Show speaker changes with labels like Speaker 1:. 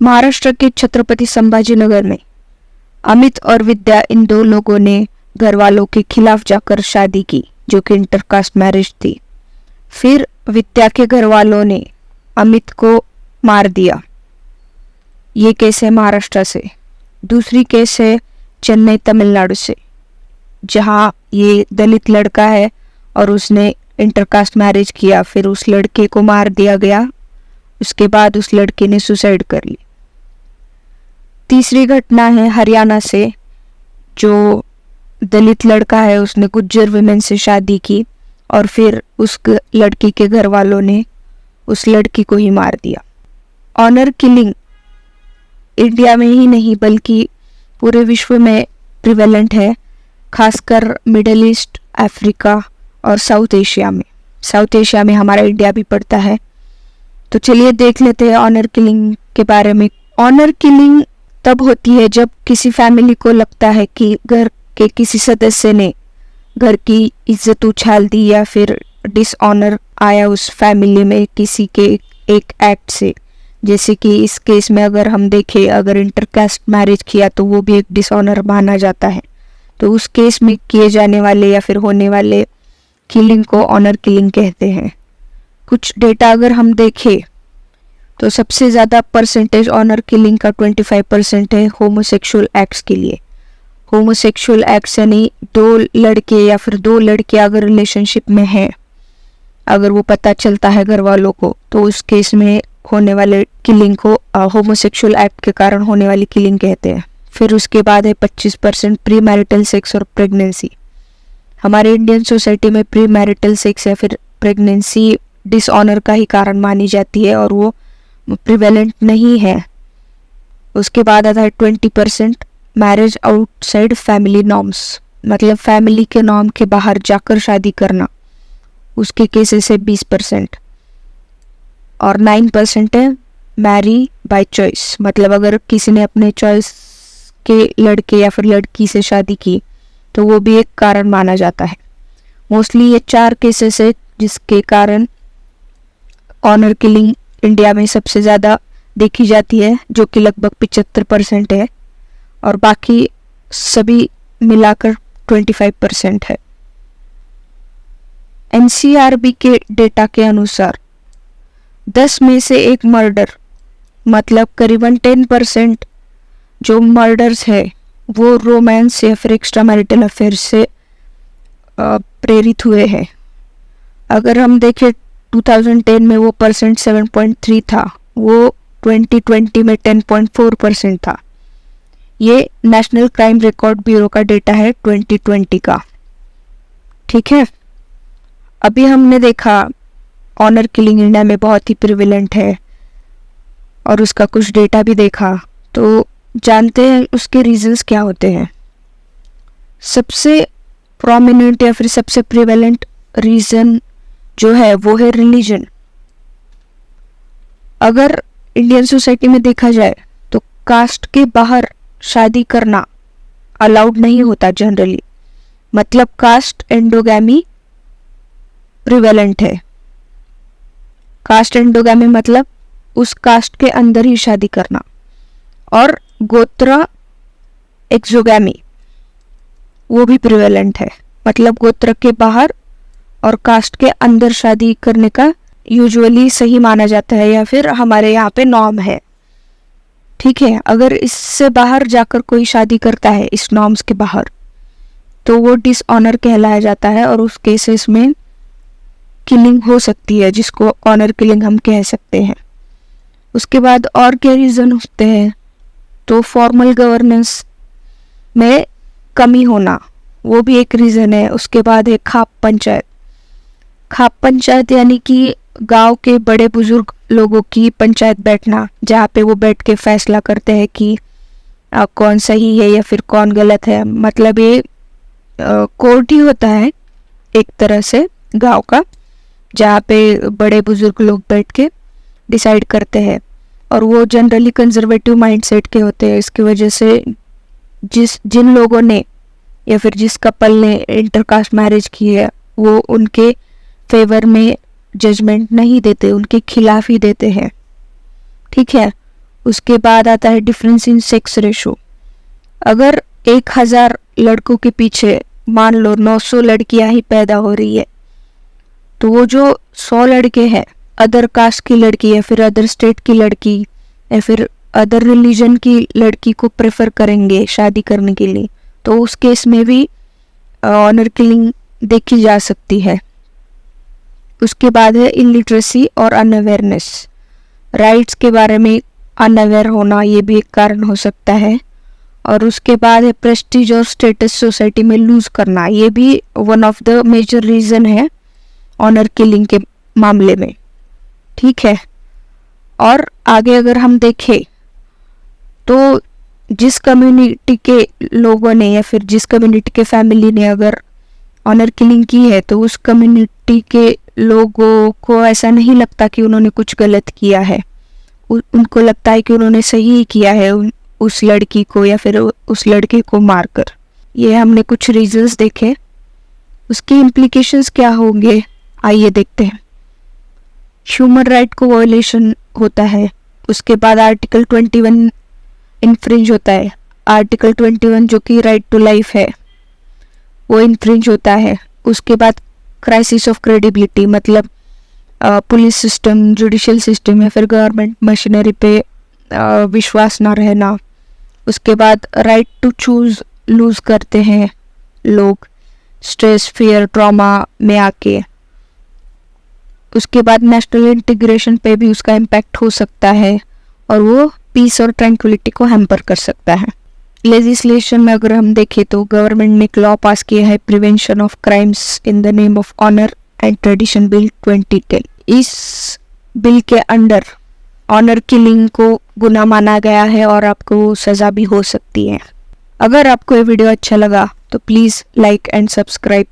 Speaker 1: महाराष्ट्र के छत्रपति संभाजीनगर में अमित और विद्या इन दो लोगों ने घर वालों के खिलाफ जाकर शादी की, जो कि इंटरकास्ट मैरिज थी। फिर विद्या के घर वालों ने अमित को मार दिया। ये केस है महाराष्ट्र से। दूसरी केस है चेन्नई तमिलनाडु से, जहाँ ये दलित लड़का है और उसने इंटरकास्ट मैरिज किया, फिर उस लड़के को मार दिया गया। उसके बाद उस लड़के ने सुसाइड कर ली। तीसरी घटना है हरियाणा से, जो दलित लड़का है उसने गुज्जर विमेन से शादी की और फिर उस लड़की के घर वालों ने उस लड़की को ही मार दिया। ऑनर किलिंग इंडिया में ही नहीं बल्कि पूरे विश्व में प्रिवेलेंट है, खासकर मिडिल ईस्ट, अफ्रीका और साउथ एशिया में। साउथ एशिया में हमारा इंडिया भी पड़ता है। तो चलिए देख लेते हैं ऑनर किलिंग के बारे में। ऑनर किलिंग तब होती है जब किसी फैमिली को लगता है कि घर के किसी सदस्य ने घर की इज्जत उछाल दी या फिर डिसऑनर आया उस फैमिली में किसी के एक एक्ट से। जैसे कि इस केस में अगर हम देखें, अगर इंटरकास्ट मैरिज किया तो वो भी एक डिसऑनर माना जाता है। तो उस केस में किए जाने वाले या फिर होने वाले किलिंग को ऑनर किलिंग कहते हैं। कुछ डेटा अगर हम देखें तो सबसे ज़्यादा परसेंटेज ऑनर किलिंग का 25% है होमोसेक्सुअल एक्ट्स के लिए। होमोसेक्सुअल एक्ट्स यानी दो लड़के या फिर दो लड़के अगर रिलेशनशिप में हैं, अगर वो पता चलता है घर वालों को, तो उस केस में होने वाले किलिंग को होमोसेक्सुअल एक्ट के कारण होने वाली किलिंग कहते हैं। फिर उसके बाद है 25% प्री मैरिटल सेक्स और प्रेगनेंसी। हमारे इंडियन सोसाइटी में प्री मैरिटल सेक्स या फिर प्रेगनेंसी डिसऑनर का ही कारण मानी जाती है और वो प्रिवेलेंट नहीं है। उसके बाद आता है 20% मैरिज आउटसाइड फैमिली नॉर्म्स, मतलब फैमिली के नॉर्म के बाहर जाकर शादी करना, उसके केसेस है 20%। और 9% है मैरी बाय चॉइस, मतलब अगर किसी ने अपने चॉइस के लड़के या फिर लड़की से शादी की तो वो भी एक कारण माना जाता है। मोस्टली ये 4 केसेस है जिसके कारण ऑनर किलिंग इंडिया में सबसे ज़्यादा देखी जाती है, जो कि लगभग 75% है और बाकी सभी मिलाकर 25% है। NCRB के डेटा के अनुसार 10 में से एक मर्डर, मतलब करीबन 10% जो मर्डर्स है वो रोमांस या फिर एक्स्ट्रा मैरिटल अफेयर से प्रेरित हुए हैं। अगर हम देखें 2010 में वो परसेंट 7.3 था, वो 2020 में 10.4% था। ये नेशनल क्राइम रिकॉर्ड ब्यूरो का डेटा है 2020 का। ठीक है, अभी हमने देखा ऑनर किलिंग इंडिया में बहुत ही प्रिवेलेंट है और उसका कुछ डेटा भी देखा, तो जानते हैं उसके रीजंस क्या होते हैं। सबसे प्रोमिनेंट या फिर सबसे प्रिवेलेंट रीजन जो है वो है रिलीजन। अगर इंडियन सोसाइटी में देखा जाए तो कास्ट के बाहर शादी करना अलाउड नहीं होता जनरली, मतलब कास्ट एंडोगैमी प्रिवेलेंट है। कास्ट एंडोगैमी मतलब उस कास्ट के अंदर ही शादी करना, और गोत्र एक्सोगैमी वो भी प्रिवेलेंट है, मतलब गोत्र के बाहर और कास्ट के अंदर शादी करने का यूजुअली सही माना जाता है या फिर हमारे यहाँ पे नॉर्म है। ठीक है, अगर इससे बाहर जाकर कोई शादी करता है इस नॉर्म्स के बाहर तो वो डिसऑनर कहलाया जाता है और उस केसेस में किलिंग हो सकती है, जिसको ऑनर किलिंग हम कह सकते हैं। उसके बाद और क्या रीज़न होते हैं, तो फॉर्मल गवर्नेंस में कमी होना वो भी एक रीज़न है। उसके बाद है खाप पंचायत। खाप पंचायत यानी कि गांव के बड़े बुजुर्ग लोगों की पंचायत बैठना, जहाँ पे वो बैठ के फैसला करते हैं कि कौन सही है या फिर कौन गलत है। मतलब ये कोर्ट ही होता है एक तरह से गांव का, जहाँ पे बड़े बुजुर्ग लोग बैठ के डिसाइड करते हैं और वो जनरली कंजर्वेटिव माइंडसेट के होते हैं। इसकी वजह से जिन लोगों ने या फिर जिस कपल ने इंटरकास्ट मैरिज की है वो उनके फेवर में जजमेंट नहीं देते, उनके खिलाफ ही देते हैं। ठीक है, उसके बाद आता है डिफरेंस इन सेक्स रेशो। अगर 1000 लड़कों के पीछे मान लो 900 लड़कियां ही पैदा हो रही है, तो वो जो 100 लड़के हैं अदर कास्ट की लड़की या फिर अदर स्टेट की लड़की या फिर अदर रिलीजन की लड़की को प्रेफर करेंगे शादी करने के लिए, तो उस केस में भी ऑनर किलिंग देखी जा सकती है। उसके बाद है इलिटरेसी और अनअवेयरनेस। राइट्स के बारे में अनअवेयर होना, ये भी एक कारण हो सकता है। और उसके बाद है प्रेस्टीज और स्टेटस सोसाइटी में लूज करना, ये भी one of the major reason है ऑनर किलिंग के मामले में। ठीक है, और आगे अगर हम देखें तो जिस कम्युनिटी के लोगों ने या फिर जिस कम्युनिटी के फैमिली ने अगर ऑनर किलिंग की है, तो उस कम्युनिटी के लोगों को ऐसा नहीं लगता कि उन्होंने कुछ गलत किया है। उनको लगता है कि उन्होंने सही किया है उस लड़की को या फिर उस लड़के को मारकर। ये हमने कुछ रीजंस देखे, उसके इम्प्लीकेशंस क्या होंगे आइए देखते हैं। ह्यूमन राइट को वायलेशन होता है। उसके बाद आर्टिकल 21 इन्फ्रिंज होता है। आर्टिकल 21 जो कि राइट टू लाइफ है वो इन्फ्रिंज होता है। उसके बाद क्राइसिस ऑफ क्रेडिबिलिटी, मतलब पुलिस सिस्टम, जुडिशियल सिस्टम या फिर गवर्नमेंट मशीनरी पे विश्वास ना रहना। उसके बाद राइट टू चूज लूज करते हैं लोग स्ट्रेस, फियर, ट्रॉमा में आके। उसके बाद नेशनल इंटीग्रेशन पे भी उसका इम्पैक्ट हो सकता है और वो पीस और ट्रैंक्विलिटी को हैम्पर कर सकता है। लेजिस्लेशन में अगर हम देखें तो गवर्नमेंट ने एक लॉ पास किया है, prevention of crimes in the name of honour and tradition bill 2010। इस बिल के अंडर ऑनर किलिंग को गुनाह माना गया है और आपको सज़ा भी हो सकती है। अगर आपको ये वीडियो अच्छा लगा तो प्लीज़ लाइक एंड सब्सक्राइब।